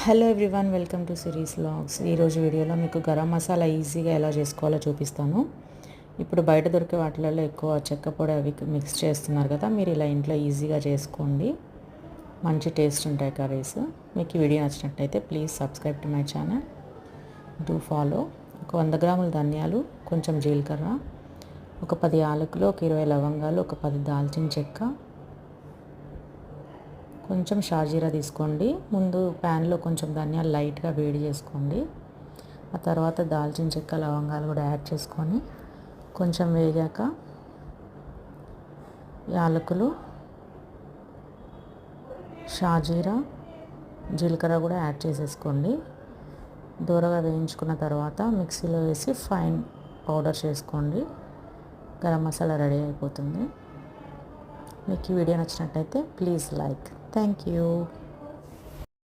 Hello everyone, welcome to series vlogs. ఈరోజు వీడియోలో మీకు గరం మసాలా ఈజీగా ఎలా చేసుకోవాలో చూపిస్తాను. ఇప్పుడు బయట దొరికే వాటిలలో ఎక్కువ చెక్క పొడి అవి మిక్స్ చేస్తున్నారు కదా, మీరు ఇలా ఇంట్లో ఈజీగా చేసుకోండి. మంచి టేస్ట్ ఉంటాయి కర్రీస్. మీకు ఈ వీడియో నచ్చినట్టయితే please subscribe to my channel, do follow. ఒక 100 గ్రాముల ధనియాలు, కొంచెం జీలకర్ర, ఒక 10 యాలకులు, ఒక 20 లవంగాలు, ఒక 10 దాల్చిన చెక్క, కొంచెం షాజీరా తీసుకోండి. ముందు ప్యాన్లో కొంచెం ధనియాలు లైట్గా వేడి చేసుకోండి. ఆ తర్వాత దాల్చిన చెక్క, లవంగాలు కూడా యాడ్ చేసుకొని కొంచెం వేగాక యాలకులు, షాజీరా, జీలకర్ర కూడా యాడ్ చేసేసుకోండి. దూరగా వేయించుకున్న తర్వాత మిక్సీలో వేసి ఫైన్ పౌడర్ చేసుకోండి. గరం మసాలా రెడీ అయిపోతుంది. మీకు ఈ వీడియో నచ్చినట్టయితే ప్లీజ్ లైక్. Thank you.